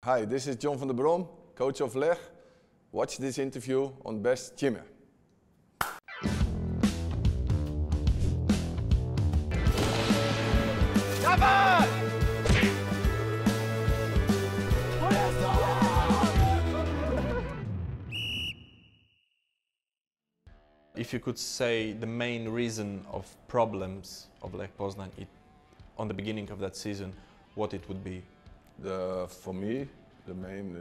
Hi, this is John van der Brom, coach of Lech. Watch this interview on BEZ ЩCIEMY. If you could say the main reason of problems of Lech Poznań on the beginning of that season, what it would be? For me, the main,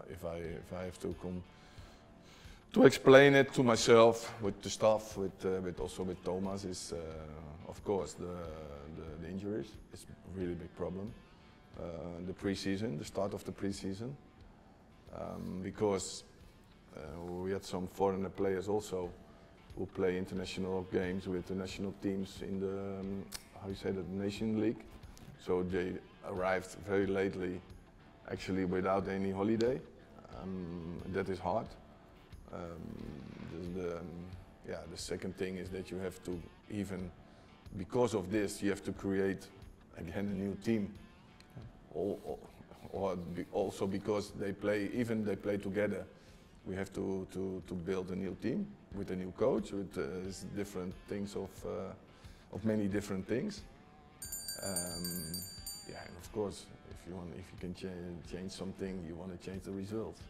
if I have to explain it to myself, with the staff, also with Thomas, is of course the injuries. It's a really big problem. The pre-season, the start of the pre-season, because we had some foreigner players also who play international games with the national teams in the how you say that, Nation League. So they arrived very lately, actually without any holiday. That is hard. The second thing is that you have to, even because of this, you have to create again a new team. Also because they play together. We have to build a new team with a new coach, with different things of many different things. Yeah, and of course, if you can change something, you want to change the results,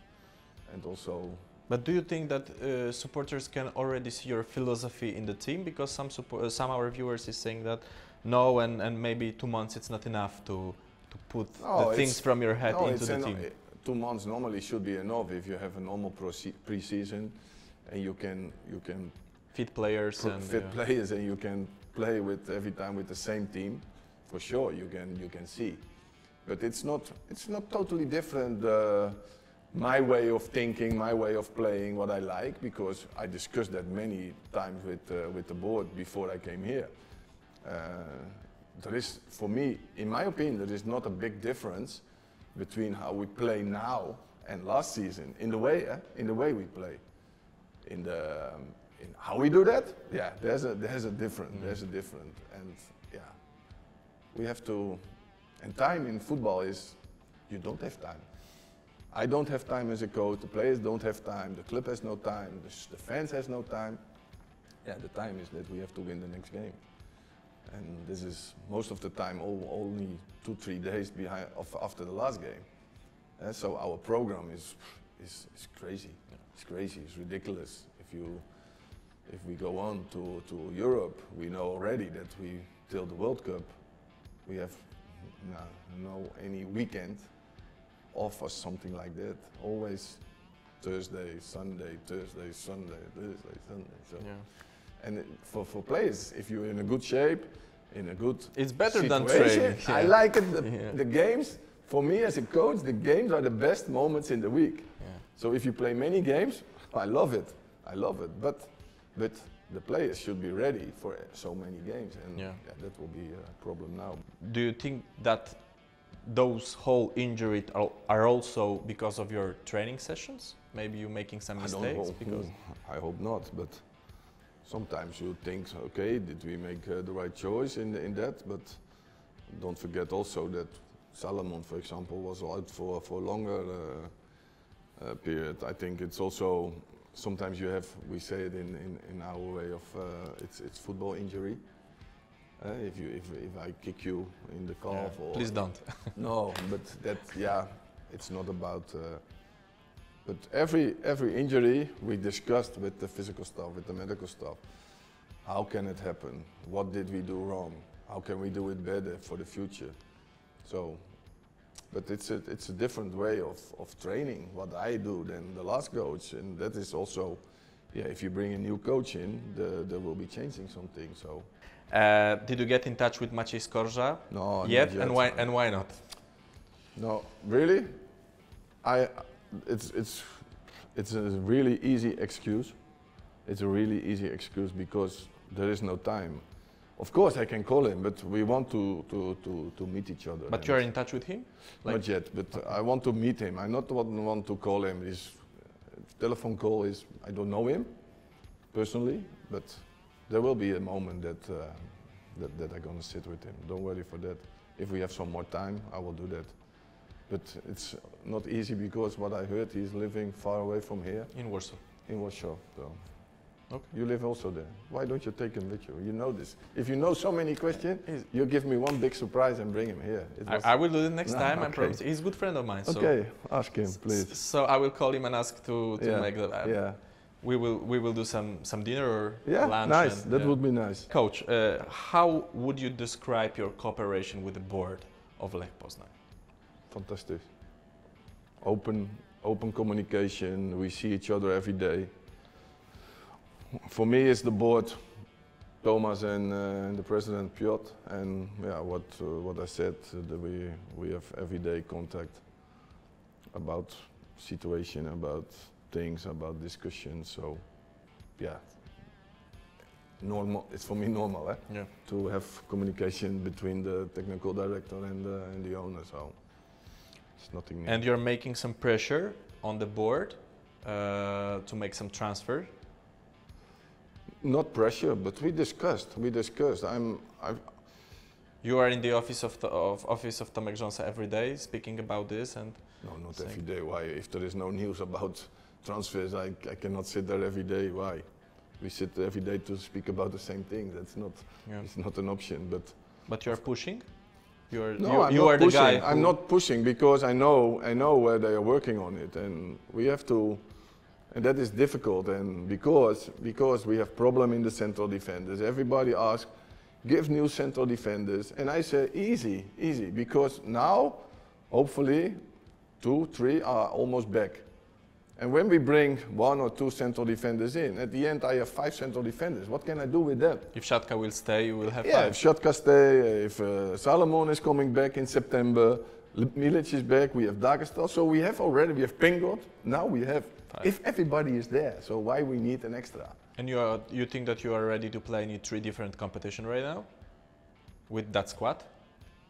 and also. But do you think that supporters can already see your philosophy in the team? Because some our viewers is saying that no, and maybe 2 months it's not enough to put the things from your head into the team. 2 months normally should be enough if you have a normal pre-season, and you can fit players players, and you can play with every time with the same team. For sure, you can see, but it's not totally different. My way of thinking, my way of playing, what I like, because I discussed that many times with the board before I came here. There is, for me, in my opinion, there is not a big difference between how we play now and last season in the way we play, in how we do that. Yeah, there's a different, and yeah, we have to. And time in football is, you don't have time. I don't have time as a coach. The players don't have time. The club has no time. The fans has no time. Yeah, the time is that we have to win the next game, and this is most of the time only 2-3 days after the last game. So our program is crazy. It's crazy. It's ridiculous. If we go on to Europe, we know already that till the World Cup, we have no any weekend off or something like that. Always Thursday, Sunday, Thursday, Sunday, Thursday, Sunday. So. Yeah. And for players, if you're in a good shape, in a good it's better situation, than training. I like it. The games, for me as a coach, the games are the best moments in the week. Yeah. So if you play many games, I love it. I love it. But the players should be ready for so many games, and that will be a problem now. Do you think that those whole injuries are also because of your training sessions? Maybe you're making some mistakes? I hope not, but sometimes you think, okay, did we make the right choice in that? But don't forget also that Salomon, for example, was out for a longer period. I think it's also, sometimes you have, we say it in our way of, it's football injury. If I kick you in the calf, or please don't. No, but it's not about. But every injury we discussed with the physical staff, with the medical staff. How can it happen? What did we do wrong? How can we do it better for the future? So, but it's a different way of training what I do than the last coach, and that is also, if you bring a new coach in, there will be changing something. So. Did you get in touch with Maciej Skorża? No, yet, not yet. And why not? No, really? It's a really easy excuse. It's a really easy excuse because there is no time. Of course I can call him, but we want to meet each other. But you are in touch with him? Not yet, but I want to meet him. I not want to call him. His telephone call is, I don't know him personally, but there will be a moment that I'm going to sit with him. Don't worry for that. If we have some more time, I will do that. But it's not easy because what I heard, he's living far away from here. In Warsaw. In Warsaw, so. Okay. You live also there. Why don't you take him with you? You know this. If you know so many questions, you give me one big surprise and bring him here. I will do it next time, okay. I promise. He's a good friend of mine. So okay, ask him, please. So I will call him and ask to make that. Yeah. We will do some dinner or lunch. Nice. And, that would be nice. Coach, how would you describe your cooperation with the board of Lech Poznań? Fantastic. Open communication. We see each other every day. For me, it's the board, Thomas and the president Piotr, and yeah, what I said, that we have everyday contact about situation, about things, about discussions. So, yeah, normal. It's for me normal, to have communication between the technical director and the owner. So it's nothing new. And you're making some pressure on the board to make some transfer. Not pressure, but we discussed. You are in the office of Tomek Rząsa every day, speaking about this, and no, not every day. Why? If there is no news about transfers, I cannot sit there every day. Why? We sit every day to speak about the same thing. That's not. It's not an option. But you are pushing. You are not the pushing. guy. I'm not pushing because I know where they are working on it, and we have to. And that is difficult, and because we have problem in the central defenders. Everybody asks, give new central defenders, and I say easy, because now, hopefully, 2, 3 are almost back. And when we bring 1 or 2 central defenders in, at the end I have 5 central defenders. What can I do with that? If Shatka will stay, you will have 5. Yeah, if Shatka stay, if Salomon is coming back in September, Milic is back, we have Dagestan, so we have Pingot, now we have 5. If everybody is there, so why we need an extra? And you think that you are ready to play in 3 different competitions right now? With that squad?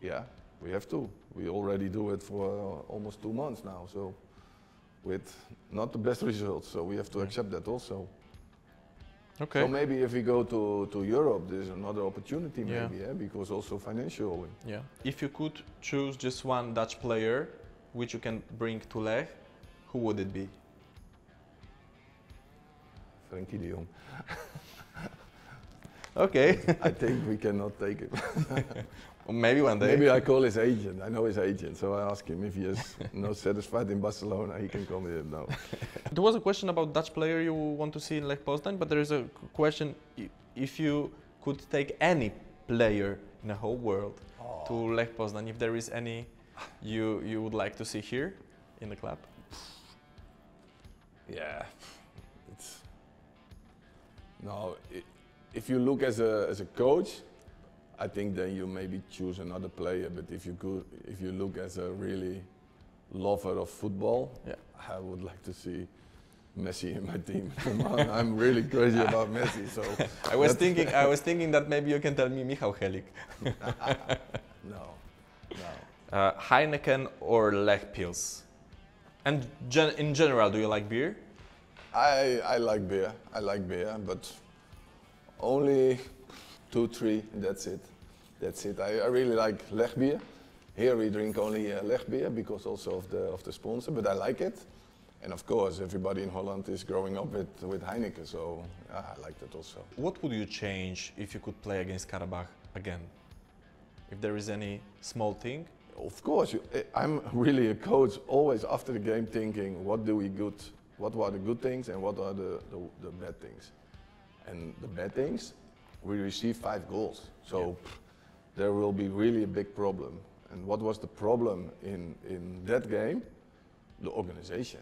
Yeah, we have to. We already do it for almost 2 months now, so with not the best results, so we have to accept that also. Okay. So maybe if we go to Europe, there's another opportunity maybe, because also financially. Yeah. If you could choose just one Dutch player which you can bring to Lech, who would it be? Frankie de Jong. Okay. I think we cannot take him. Maybe one day. Maybe I call his agent. I know his agent, so I ask him if he is not satisfied in Barcelona, he can come here. No. There was a question about Dutch player you want to see in Lech Poznań, but there is a question if you could take any player in the whole world to Lech Poznań, if there is any you would like to see here in the club. Yeah. If you look as a coach, I think then you maybe choose another player. But if you look as a really lover of football, I would like to see Messi in my team. I'm really crazy about Messi. So I was thinking that maybe you can tell me Michał Helik. No. Heineken or Lech Pils? And in general, do you like beer? I like beer, but only 2, 3, that's it. I really like Lech beer. Here we drink only Lech beer because also of the sponsor, but I like it. And of course, everybody in Holland is growing up with Heineken, so I like that also. What would you change if you could play against Karabakh again? If there is any small thing? Of course, I'm really a coach, always after the game thinking, what are the good things and what are the bad things. And the bad things, we received 5 goals. So there will be really a big problem. And what was the problem in that game? The organization.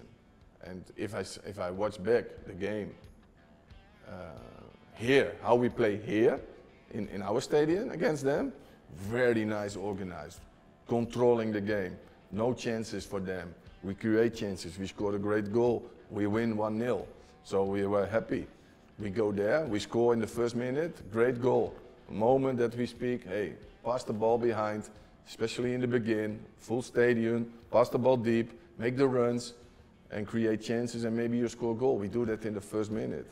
And if I watch back the game here, how we play here in our stadium against them, very nice organized, controlling the game, no chances for them. We create chances, we scored a great goal, we win 1-0. So we were happy. We go there, we score in the first minute, great goal. Moment that we speak, hey, pass the ball behind, especially in the beginning, full stadium, pass the ball deep, make the runs, and create chances, and maybe you score a goal. We do that in the first minute.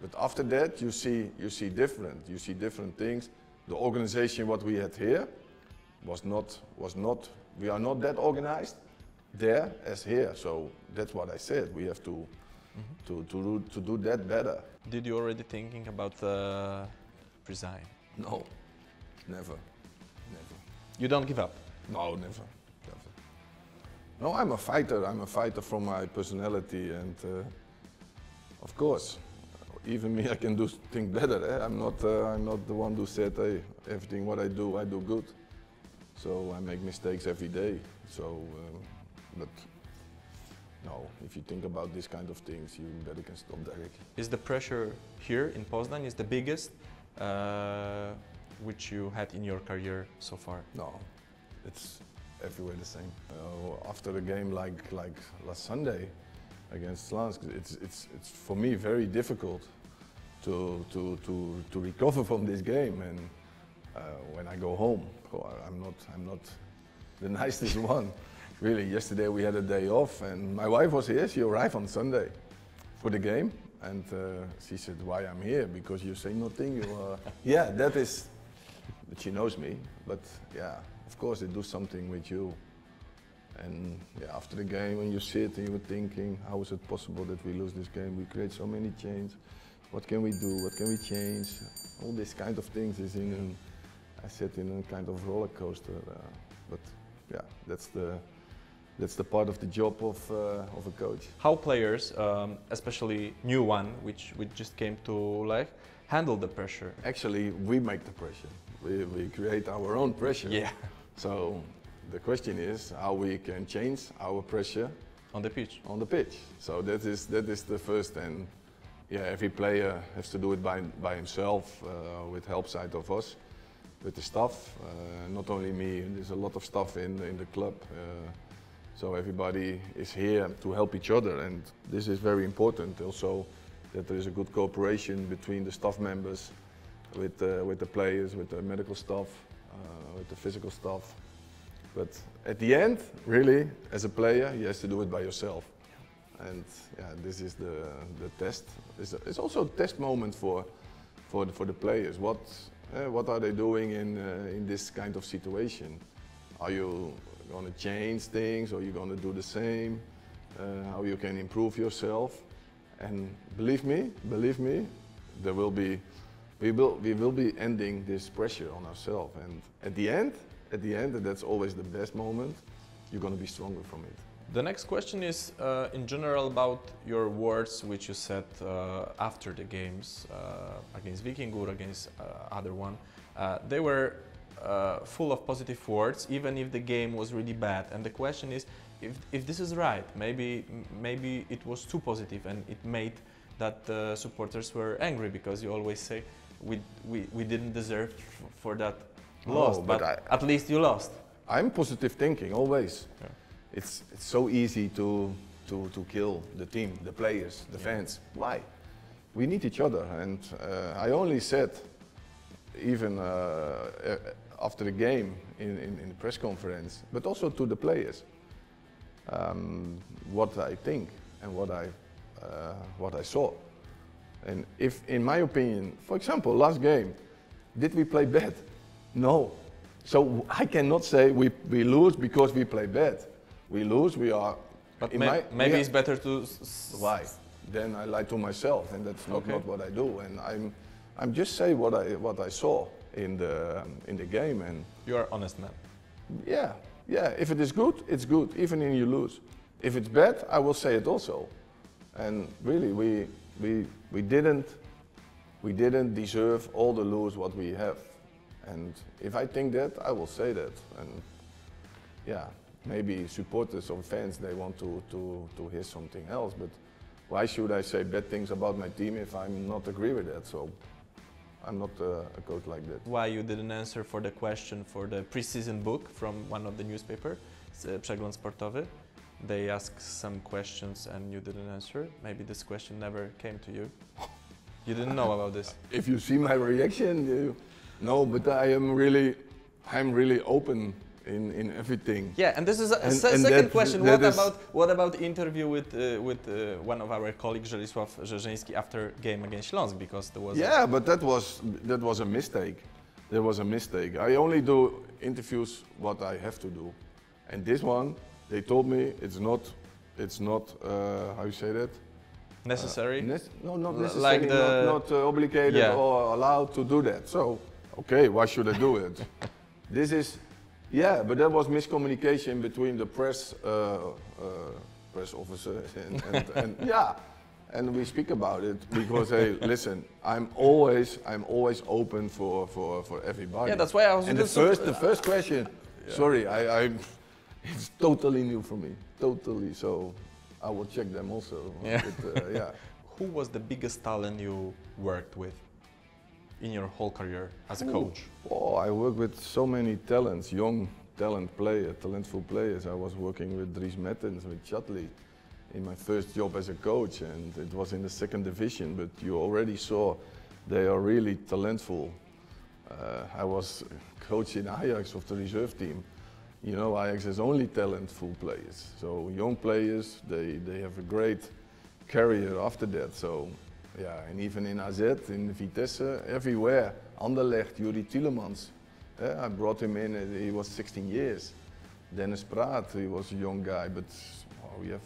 But after that, you see different things. The organization what we had here was not. We are not that organized, there as here. So that's what I said. We have to do that better. Did you already thinking about resign? No, never. You don't give up? No, never. No, I'm a fighter. I'm a fighter from my personality, and of course, even me, I can do things better. Eh? I'm not the one who said, "Hey, everything what I do good." So I make mistakes every day. So, but no, if you think about these kind of things, you better can stop directly. Is the pressure here in Poznan is the biggest which you had in your career so far? No, it's everywhere the same. After a game like last Sunday against Slansk, it's for me very difficult to recover from this game. And when I go home, I'm not the nicest one. Really, yesterday we had a day off, and my wife was here. She arrived on Sunday for the game, and she said, "Why I'm here? Because you say nothing." Yeah, that is. But she knows me. But yeah, of course, it does something with you. And yeah, after the game, when you sit and you're thinking, how is it possible that we lose this game? We create so many changes. What can we do? What can we change? All these kind of things is I sit in a kind of roller coaster. But yeah, that's the part of the job of a coach. How players, especially new one, which just came to Lech, handle the pressure? Actually, we make the pressure. We create our own pressure. Yeah. So the question is how we can change our pressure on the pitch. On the pitch. So that is the first, and yeah, every player has to do it by himself, with help side of us, with the staff. Not only me. There's a lot of stuff in the club. So everybody is here to help each other, and this is very important. Also, that there is a good cooperation between the staff members, with the players, with the medical staff, with the physical staff. But at the end, really, as a player, you have to do it by yourself. And yeah, this is the test. It's also a test moment for the players. What are they doing in this kind of situation? Are you going to change things, or are you going to do the same? How you can improve yourself? And believe me, there will be. We will be ending this pressure on ourselves, and at the end, and that's always the best moment, you're going to be stronger from it. The next question is in general about your words which you said after the games against Vikingur, against other one. They were full of positive words, even if the game was really bad. And the question is, if this is right, maybe it was too positive and it made that the supporters were angry, because you always say we didn't deserve for that loss, but at least you lost. I'm positive thinking always. Yeah. It's so easy to kill the team, the players, the fans. Why? We need each other, and I only said, even after the game in the press conference, but also to the players, what I think and what I saw. And if, in my opinion, for example, last game, did we play bad? No. So I cannot say we lose because we play bad. We lose, we are... But maybe it's better to... Why? Then I lie to myself, and that's not what I do. And I'm just say what I saw in the game. And you are honest man. Yeah. If it is good, it's good, even if you lose. If it's bad, I will say it also. And really, we didn't deserve all the lose what we have. And if I think that, I will say that. And yeah, maybe supporters or fans, they want to hear something else. But why should I say bad things about my team if I'm not agree with that? So I'm not a coach like that. Why you didn't answer for the question for the pre-season book from one of the newspaper, Przegląd Sportowy? They asked some questions and you didn't answer. Maybe this question never came to you. You didn't know about this. If you see my reaction, no, but I'm really open in everything. Yeah, and this is a second question. What about interview with one of our colleagues, Żelisław Rzeżyński, after game against Śląsk, because there was... Yeah, but that was a mistake. There was a mistake. I only do interviews what I have to do. And this one, They told me it's not how you say that? Necessary? No, not necessary, like the not obligated or allowed to do that. So, okay, why should I do it? This is, yeah, but there was miscommunication between the press officer and yeah, and we speak about it because hey, listen, I'm always open for everybody. Yeah, that's why I was. And the first question, sorry, it's totally new for me, totally. So I will check them also. Yeah. But, yeah. Who was the biggest talent you worked with in your whole career as a coach? Oh, I worked with so many talents, young talentful players. I was working with Dries Mertens, with Chatley in my first job as a coach, and it was in the 2nd division, but you already saw they are really talentful. I was coach in Ajax of the reserve team. You know, Ajax has only talentful players. So young players, they have a great career after that. So yeah, and even in AZ, in Vitesse, everywhere. Anderlecht, Juri Tielemans. I brought him in, he was 16 years. Dennis Praat, he was a young guy, but oh, we have.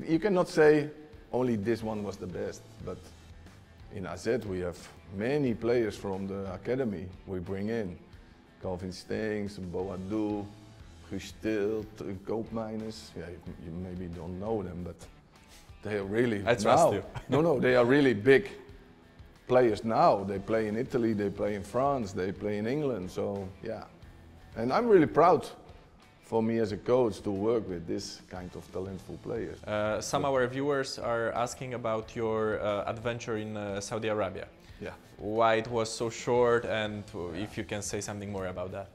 You cannot say only this one was the best, but in AZ we have many players from the academy we bring in. Calvin Stengs, Boadou, Guus Til, Koopmeiners. Yeah, you maybe don't know them, but they are really. I trust you. No, they are really big players now. They play in Italy, they play in France, they play in England. So yeah, and I'm really proud for me as a coach to work with this kind of talentful players. Some of our viewers are asking about your adventure in Saudi Arabia. Yeah. Why it was so short, and if you can say something more about that.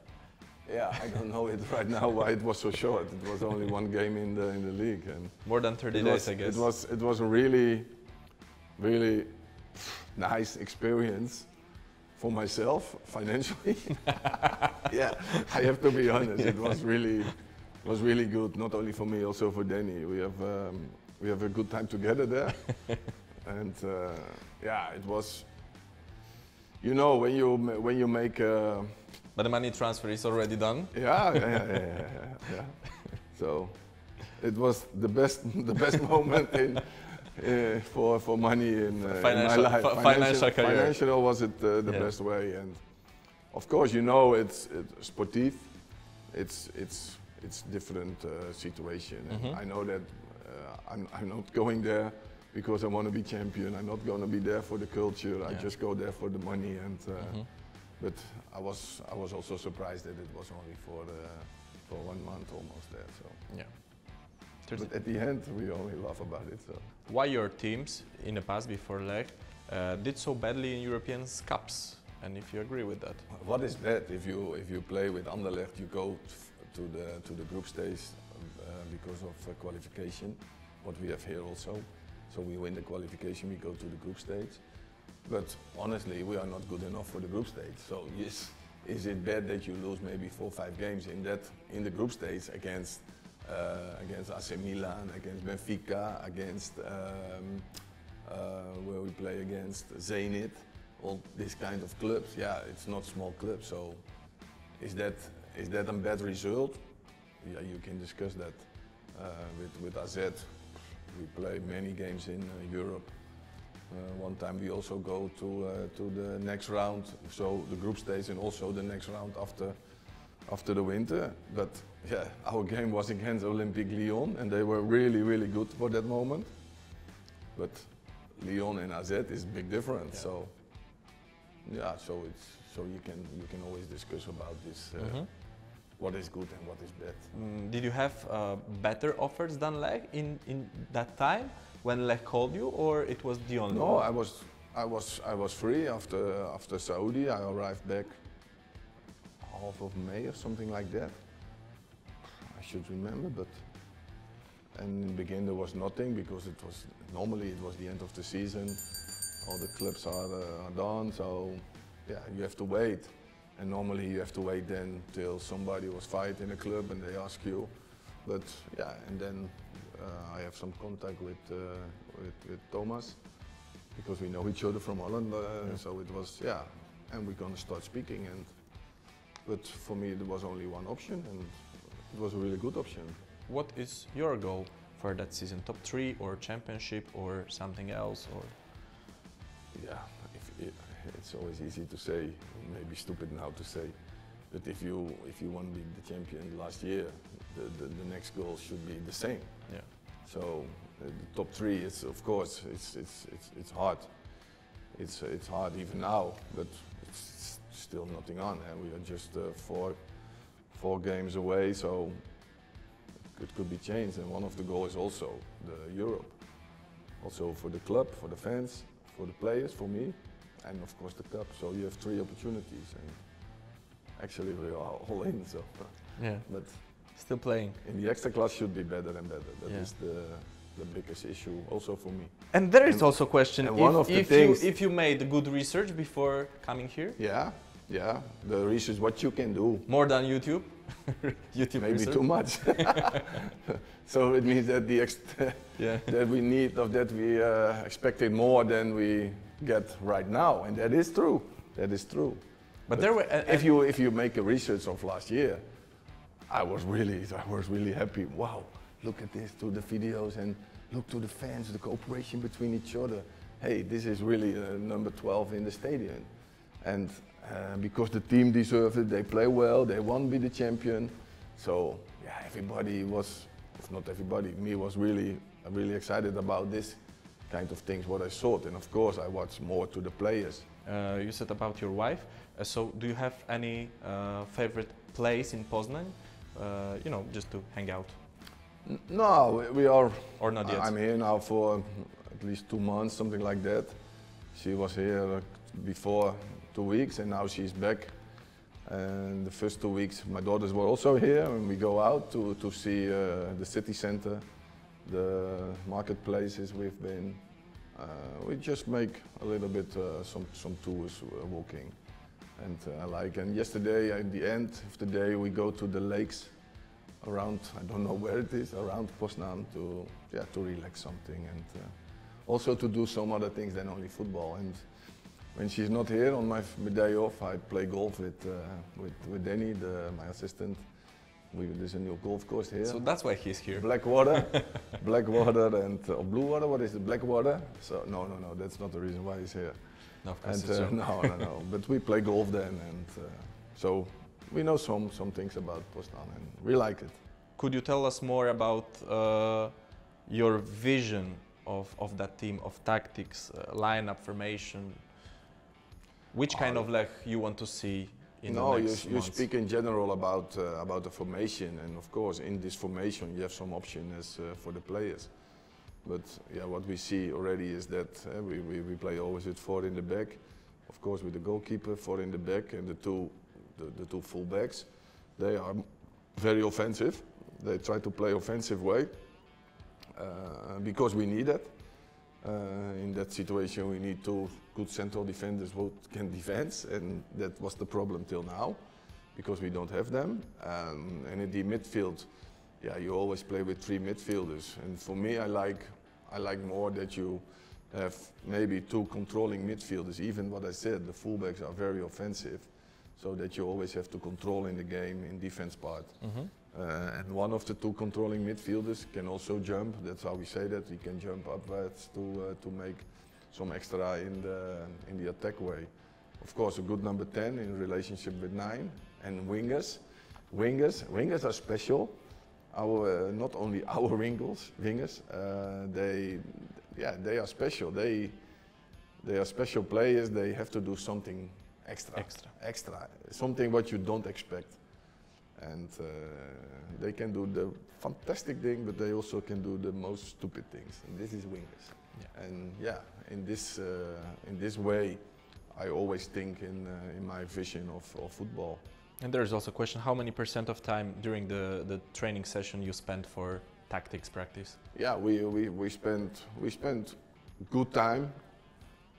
Yeah, I don't know it right now why it was so short. It was only one game in the league, and more than 30 days, I guess. It was a really nice experience for myself financially. Yeah, I have to be honest. It was really good. Not only for me, also for Danny. We have a good time together there, and yeah, it was. You know, when you make. But the money transfer is already done. Yeah. So, it was the best moment for money in my life. Financial career. Financial was it the best way, and of course, you know, it's sportif. It's different situation. And I know that I'm not going there because I want to be champion. I'm not going to be there for the culture. I just go there for the money. And but I was also surprised that it was only for 1 month almost there. So yeah. But at the end, we only laugh about it. So why your teams in the past before Lech did so badly in European Cups, and if you agree with that? What is bad if you play with Anderlecht, you go to the group stage because of qualification. What we have here also. So we win the qualification, we go to the group stage. But honestly, we are not good enough for the group stage. So yes, is it bad that you lose maybe 4 or 5 games in the group stage against AC Milan, against Benfica, against where we play against Zenit, all these kind of clubs? Yeah, it's not small clubs. So is that a bad result? Yeah, you can discuss that with AZ. We play many games in Europe. One time we also go to the next round, so the group stage, and also the next round after the winter. But yeah, our game was against Olympique Lyon, and they were really good for that moment. But Lyon and AZ is a big difference. Yeah. So yeah, so you can always discuss about this. What is good and what is bad. Did you have better offers than Lech in that time when Lech called you, or it was the only one? No, I was free after Saudi. I arrived back half of May or something like that. I should remember, but and in the beginning there was nothing because normally it was the end of the season. All the clubs are done, so yeah, you have to wait. And normally you have to wait then till somebody was fired in a club and they ask you. But yeah, and then I have some contact with Thomas because we know each other from Holland. So it was, yeah, and we're gonna start speaking. But for me there was only one option, and It was a really good option. What is your goal for that season? Top 3 or championship or something else? Or Yeah, it's always easy to say, maybe stupid now to say, but if you want to be the champion last year, the next goal should be the same. Yeah. So the top 3 is, of course, it's hard. It's hard even now, but it's still nothing on, and we are just four games away, so it could be changed. And one of the goals is also the Europe, also for the club, for the fans, for the players, for me, and of course the cup. So you have 3 opportunities, and actually we are all in. So yeah, but still playing. In the Ekstraklasa should be better and better. That is the biggest issue also for me. And there is also a question, if you made good research before coming here? Yeah, the research, what you can do. More than YouTube? YouTube maybe research? Too much. So it means that that we expected more than we get right now, and that is true. That is true. But there were, if you make a research of last year, I was really happy. Wow, look at this, to the videos, and look to the fans, the cooperation between each other. Hey, this is really number 12 in the stadium, and because the team deserved it, they play well, they want to be the champion. So yeah, everybody was, if not everybody, me was really excited about this kind of things, what I saw. And of course I watched more to the players. You said about your wife, so do you have any favorite place in Poznań, you know, just to hang out? No, we are, or not yet? I'm here now for at least 2 months, something like that. She was here before 2 weeks, and now she's back. And the first 2 weeks my daughters were also here, and we go out to see the city center, the marketplaces we've been. We just make a little bit some tours, walking, and I like. And yesterday at the end of the day we go to the lakes around, I don't know where it is, around Poznań to relax something, and also to do some other things than only football. And when she's not here on my day off, I play golf with Danny, my assistant. There's a new golf course here. So that's why he's here. Black water, black water and blue water. What is it? Black water. So no, that's not the reason why he's here. No, of course and, no. But we play golf then, and so we know some things about Poznań, and we like it. Could you tell us more about your vision of that team, of tactics, lineup formation? Which kind of Lech you want to see in the next months? You speak in general about the formation, and of course in this formation you have some options for the players. But yeah, what we see already is that we play always with 4 in the back, of course with the goalkeeper 4 in the back, and the two full backs. They are very offensive. They try to play offensive way because we need that. In that situation we need 2 good central defenders who can defend, and that was the problem till now, because we don't have them. And in the midfield, yeah, you always play with 3 midfielders, and for me I like more that you have maybe 2 controlling midfielders. Even what I said, the fullbacks are very offensive, so that you always have to control in the game in defense part. Mm-hmm. And one of the 2 controlling midfielders can also jump. That's how we say that. He can jump upwards to make some extra in the attack way. Of course, a good number 10 in relationship with 9. And wingers. Wingers are special. Not only our wingers. They are special. They are special players. They have to do something extra. Something what you don't expect. And they can do the fantastic thing, but they also can do the most stupid things. And this is wingers. Yeah. And yeah, in this way, I always think in my vision of football. And there is also a question: how many % of time during the training session you spend for tactics practice? Yeah, we spend good time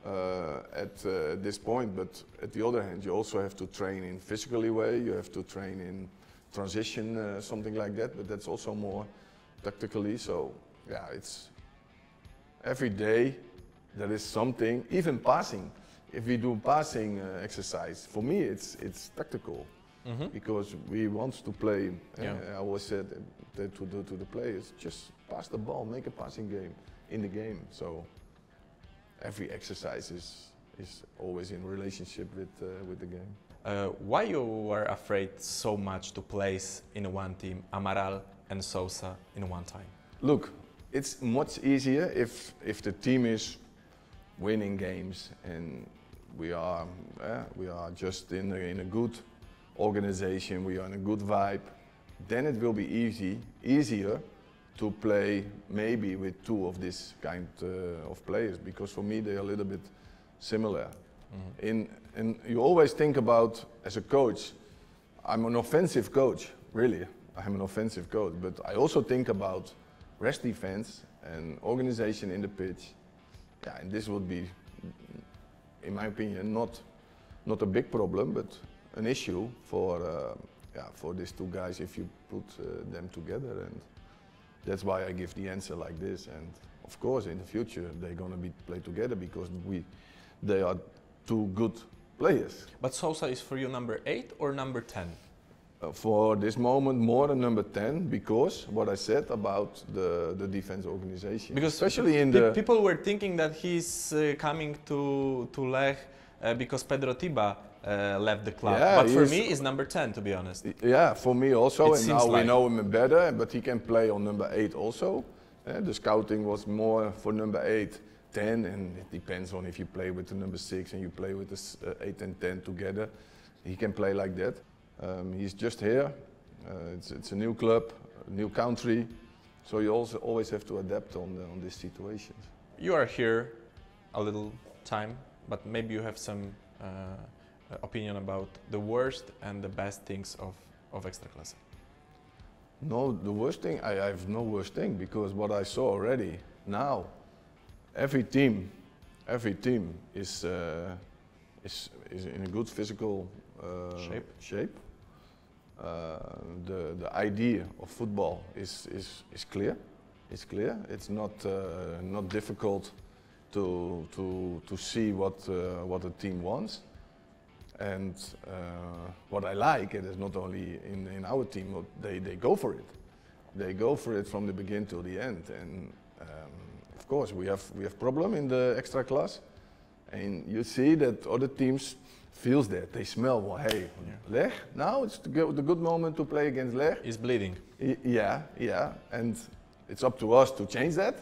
at this point, but at the other hand, you also have to train in physically way. You have to train in transition, something like that, but that's also more tactically. So yeah, it's every day there is something, even passing. If we do passing exercise, for me it's tactical. because we want to play. I always said that to the players, just pass the ball, make a passing game in the game. So every exercise is always in relationship with the game. Why you were afraid so much to place in one team Amaral and Sousa in one time? Look, it's much easier if the team is winning games and we are just in a good organization, we are in a good vibe. Then it will be easier to play maybe with two of this kind of players, because for me they are a little bit similar. And you always think about, as a coach, I'm an offensive coach, really. I'm an offensive coach, but I also think about rest defense and organization in the pitch. Yeah, and this would be, in my opinion, not a big problem, but an issue for these two guys if you put them together. And that's why I give the answer like this. And of course, in the future, they're going to play together because they are two good players. But Sousa is for you number 8 or number 10? For this moment, more than number 10, because what I said about the defense organization. Because especially in people were thinking that he's coming to Lech because Pedro Tiba left the club. Yeah, but for me, he's number 10, to be honest. Yeah, for me also. It and now like we know him better, but he can play on number 8 also. The scouting was more for number 8, 10, and it depends on if you play with the number 6 and you play with the 8 and 10 together. He can play like that. He's just here. It's a new club, a new country, so you also always have to adapt on these situations. You are here a little time, but maybe you have some opinion about the worst and the best things of Ekstraklasa. No, the worst thing, I have no worst thing, because what I saw already now, every team is in a good physical shape. The idea of football is clear. It's clear. It's not difficult to see what a team wants. And what I like, it is not only in our team, they go for it. They go for it from the beginning till the end. And of course, we have problem in the Ekstraklasa, and you see that other teams feels that. They smell, well, hey, Lech, now it's the good moment to play against Lech. He's bleeding. Yeah, and it's up to us to change that.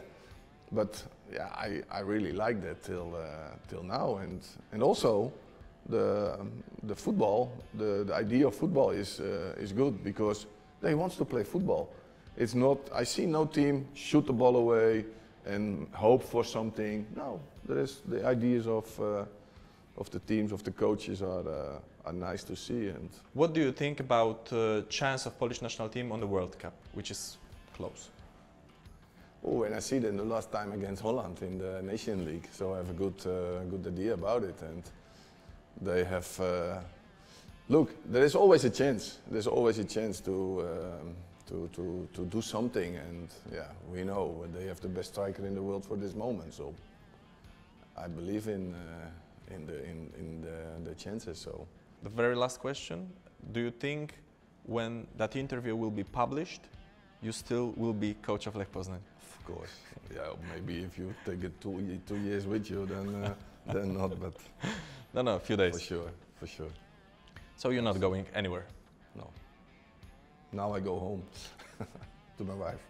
But yeah, I really like that till now, and also the football, the idea of football is good, because they want to play football. It's not, I see no team shoot the ball away and hope for something. No, the ideas of the teams, of the coaches are nice to see. And what do you think about chance of Polish national team on the World Cup, which is close? Oh, and I see them the last time against Holland in the Nation League, so I have a good idea about it. And they have, look, there is always a chance. There's always a chance to do something, and yeah, we know they have the best striker in the world for this moment. So I believe in the chances. So the very last question: do you think when that interview will be published, you still will be coach of Lech Poznań? Of course, yeah. Maybe if you take it 2 years with you, then not. But no, a few days. For sure. So you're not going anywhere? No. Now I go home to my wife.